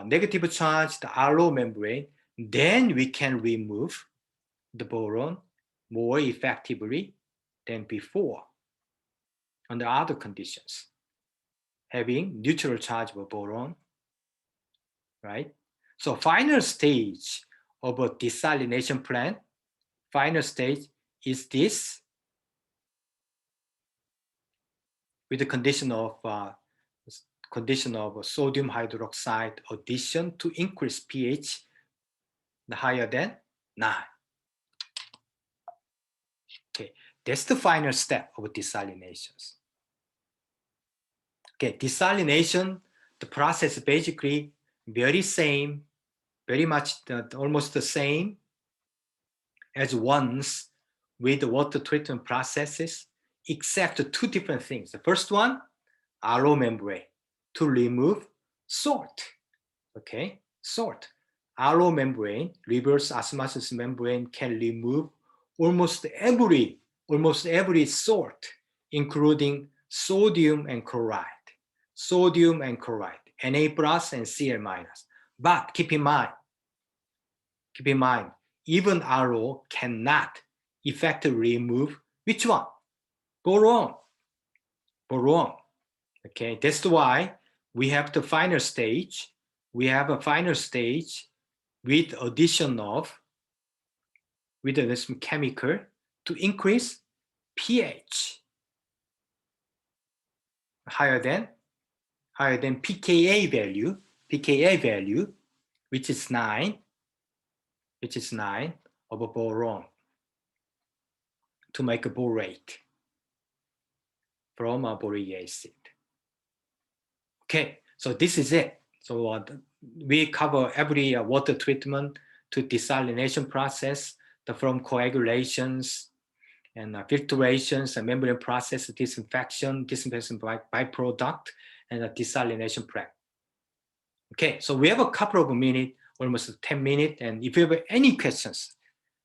A: negative charged RO membrane, then we can remove the boron more effectively than before under other conditions, having neutral charge of boron, right? So final stage of a desalination plant, final stage is this, with the condition of sodium hydroxide addition to increase pH higher than 9. Okay, that's the final step of desalinations. Okay, desalination, the process is basically very same, very much almost the same as once with the water treatment processes, except two different things. The first one, RO membrane to remove salt. Okay, salt. RO membrane, reverse osmosis membrane, can remove almost every salt, including sodium and chloride, Na plus and Cl minus. But keep in mind, even RO cannot effectively remove which one? Boron. Okay, that's why we have the final stage. We have a final stage with addition of this chemical to increase pH higher than pKa value, which is 9 of a boron, to make a borate from a boric acid. Okay, so this is it. So we cover every water treatment to desalination process, from coagulations and filtrations and membrane process, disinfection byproduct, and desalination prep. Okay, so we have a couple of minutes, almost 10 minutes, and if you have any questions,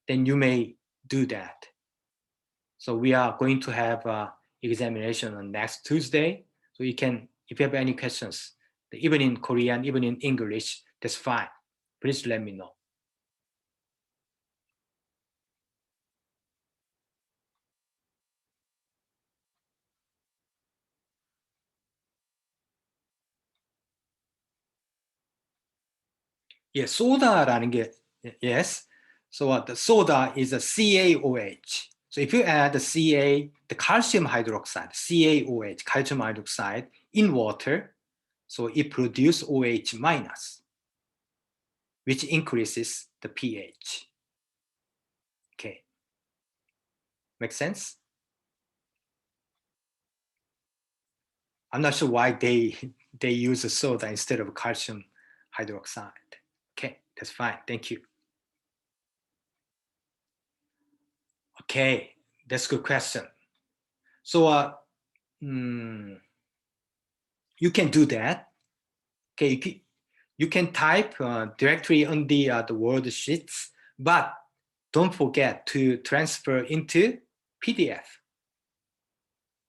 A: then you may do that. So we are going to have examination on next Tuesday. So you can, if you have any questions, even in Korean, even in English, that's fine. Please let me know. Yes, soda라는 게, yes. So the soda is a CaOH. So if you add the the calcium hydroxide, CaOH, calcium hydroxide in water, so it produces OH minus, which increases the pH. Okay, make sense? I'm not sure why they use a soda instead of calcium hydroxide. Okay, that's fine. Thank you. Okay, that's a good question. So you can do that. Okay, you can type directly on the word sheets, but don't forget to transfer into PDF.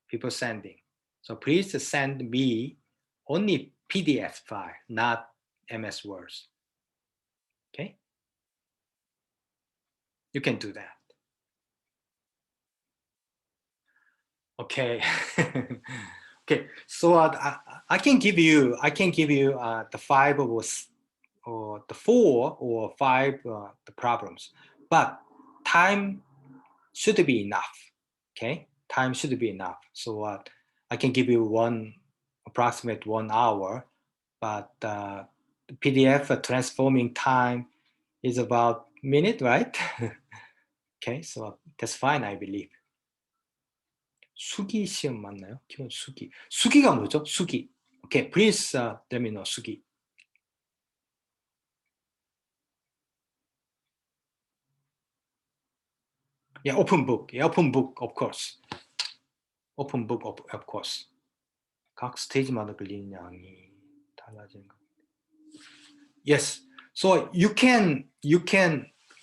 A: People sending. So please send me only PDF file, not MS Words. Okay? You can do that. Okay. Okay. So I can give you the 5 or the 4 or 5 the problems, but time should be enough. Okay, time should be enough. So I can give you approximate 1 hour, but the PDF transforming time is about minute, right? Okay, so that's fine, I believe. 수기 시험 맞나요? 기본 수기. 수기가 뭐죠? 수기. Okay, please let me know, 수기. Yeah, open book. Yeah, open book, of course. Open book, of course. 각 스테이지마다 걸리는 양이 달라지는 거. Yes. So you can,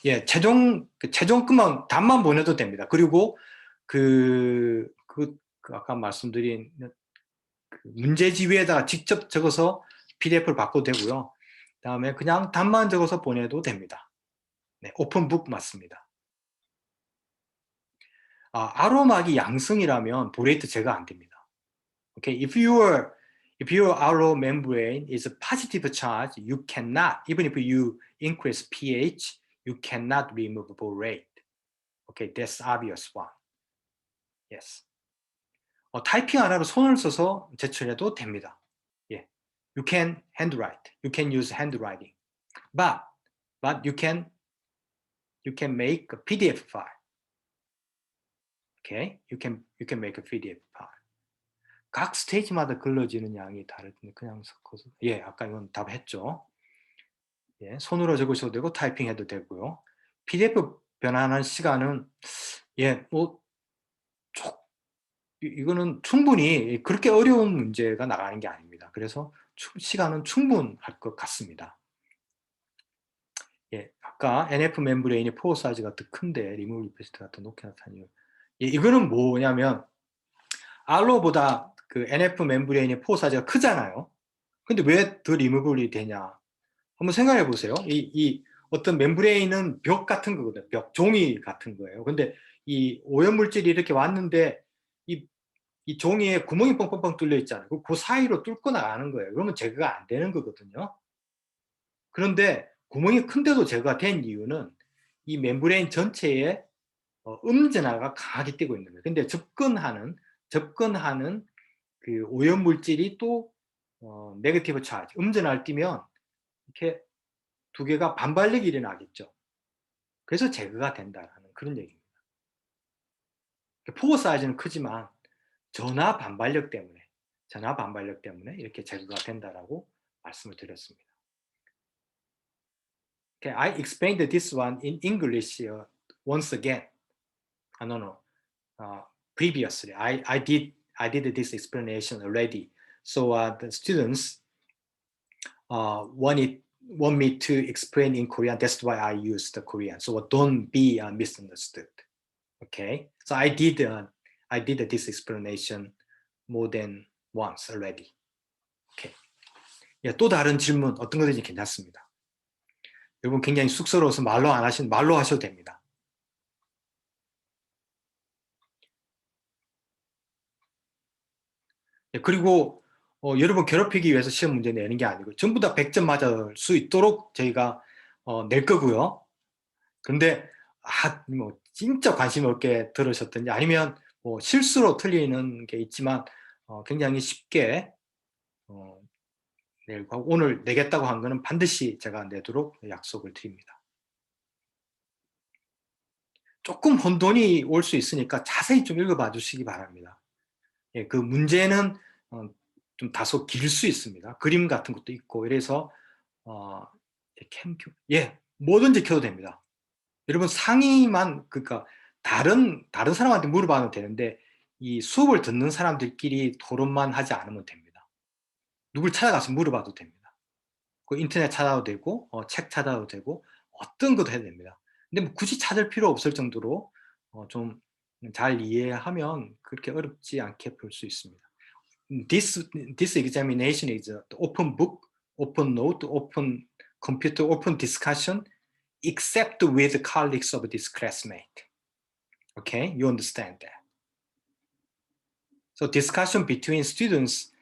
A: 예, 최종급만 답만 보내도 됩니다. 그리고 그 아까 말씀드린 그 문제지 위에다가 직접 적어서 PDF를 바꿔도 되고요. 그다음에 그냥 답만 적어서 보내도 됩니다. 네, 오픈북 맞습니다. 아로막이 양성이라면 보레이트 제거 안 됩니다. Okay, if your allo membrane is a positive charge, you cannot, even if you increase pH, you cannot remove borate. Okay, that's obvious one. Yes. 타이핑 안 하고 손을 써서 제출해도 됩니다. 예. You can handwrite. You can use handwriting. But you can make a PDF file. Okay? You can make a PDF file. 각 스테이지마다 걸러지는 양이 다르던데 그냥 섞어서. 예, 아까 이건 답했죠. 예, 손으로 적으셔도 되고 타이핑해도 되고요. PDF 변환하는 시간은 예, 뭐 이거는 충분히 그렇게 어려운 문제가 나가는 게 아닙니다. 그래서 시간은 충분할 것 같습니다. 예, 아까 NF 멤브레인의 포어 사이즈가 더 큰데 리무브 리페스트가 더 높게 나타나는 이유. 예, 이거는 뭐냐면 알로보다 그 NF 멤브레인의 포어 사이즈가 크잖아요. 근데 왜 더 리무블이 되냐? 한번 생각해 보세요. 이 어떤 멤브레인은 벽 같은 거거든요. 벽, 종이 같은 거예요. 근데 이 오염물질이 이렇게 왔는데 이 종이에 구멍이 뻥뻥뻥 뚫려 있잖아요. 그 사이로 뚫고 나가는 거예요. 그러면 제거가 안 되는 거거든요. 그런데 구멍이 큰데도 제거가 된 이유는 이 멤브레인 전체에 음전하가 강하게 뜨고 있는 거예요. 근데 접근하는 그 오염물질이 또 네거티브 차지, 음전하를 띄면 이렇게 두 개가 반발력이 일어나겠죠. 그래서 제거가 된다는 그런 얘기입니다. 포어 사이즈는 크지만 전하 반발력 때문에 이렇게 제거가 된다라고 말씀을 드렸습니다. Okay, I explained this one in English once again. No. Previously, I did this explanation already. So the students want me to explain in Korean. That's why I used the Korean. So don't be misunderstood. Okay. So I did this explanation more than once already. Okay. 예, 또 다른 질문 어떤 것든지 괜찮습니다. 여러분 굉장히 쑥스러워서 말로 하셔도 됩니다. 예, 그리고 여러분 괴롭히기 위해서 시험 문제 내는 게 아니고 전부 다 100점 맞을 수 있도록 저희가 낼 거고요. 근데 뭐 진짜 관심 없게 들으셨든지 아니면 뭐 실수로 틀리는 게 있지만 굉장히 쉽게 내고 하고 오늘 내겠다고 한 거는 반드시 제가 내도록 약속을 드립니다. 조금 혼돈이 올 수 있으니까 자세히 좀 읽어봐 주시기 바랍니다. 예, 그 문제는 좀 다소 길 수 있습니다. 그림 같은 것도 있고 이래서 예, 뭐든지 켜도 됩니다. 여러분 상의만 그러니까 다른 사람한테 물어봐도 되는데 이 수업을 듣는 사람들끼리 토론만 하지 않으면 됩니다. 누굴 찾아가서 물어봐도 됩니다. 그 인터넷 찾아도 되고 책 찾아도 되고 어떤 것도 해도 됩니다. 근데 뭐 굳이 찾을 필요 없을 정도로 좀 잘 이해하면 그렇게 어렵지 않게 볼 수 있습니다. This examination is an open book, open note, open computer, open discussion, except with colleagues of this classmate. Okay, you understand that. So discussion between students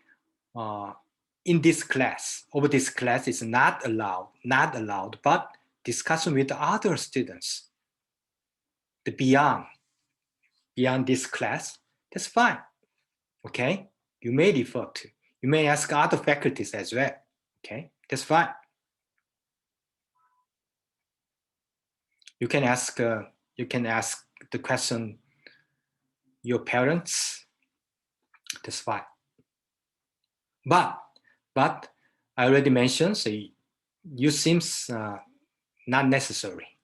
A: in this class, of this class is not allowed, but discussion with other students, beyond this class, that's fine. Okay, you may refer to, you may ask other faculties as well. Okay, that's fine. You can ask the question your parents. That's fine. But I already mentioned, so you seems not necessary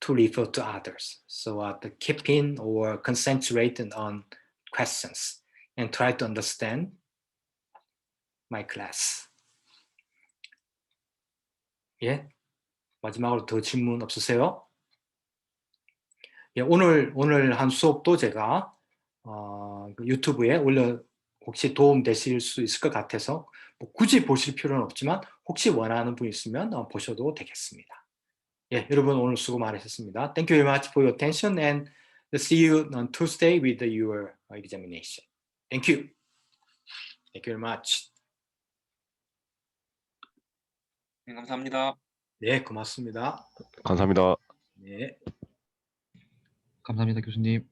A: to refer to others. So the keeping or concentrating on questions and try to understand my class. 예, 마지막으로 더 질문 없으세요? 예, 오늘 한 수업도 제가 유튜브에 올려 혹시 도움 되실 수 있을 것 같아서 뭐 굳이 보실 필요는 없지만 혹시 원하는 분 있으면 보셔도 되겠습니다. 예, 여러분 오늘 수고 많으셨습니다. Thank you very much for your attention and see you on Tuesday with your examination. Thank you. Thank you very much.
B: 네, 감사합니다.
A: 네, 고맙습니다.
C: 감사합니다.
A: 네.
B: 감사합니다, 교수님.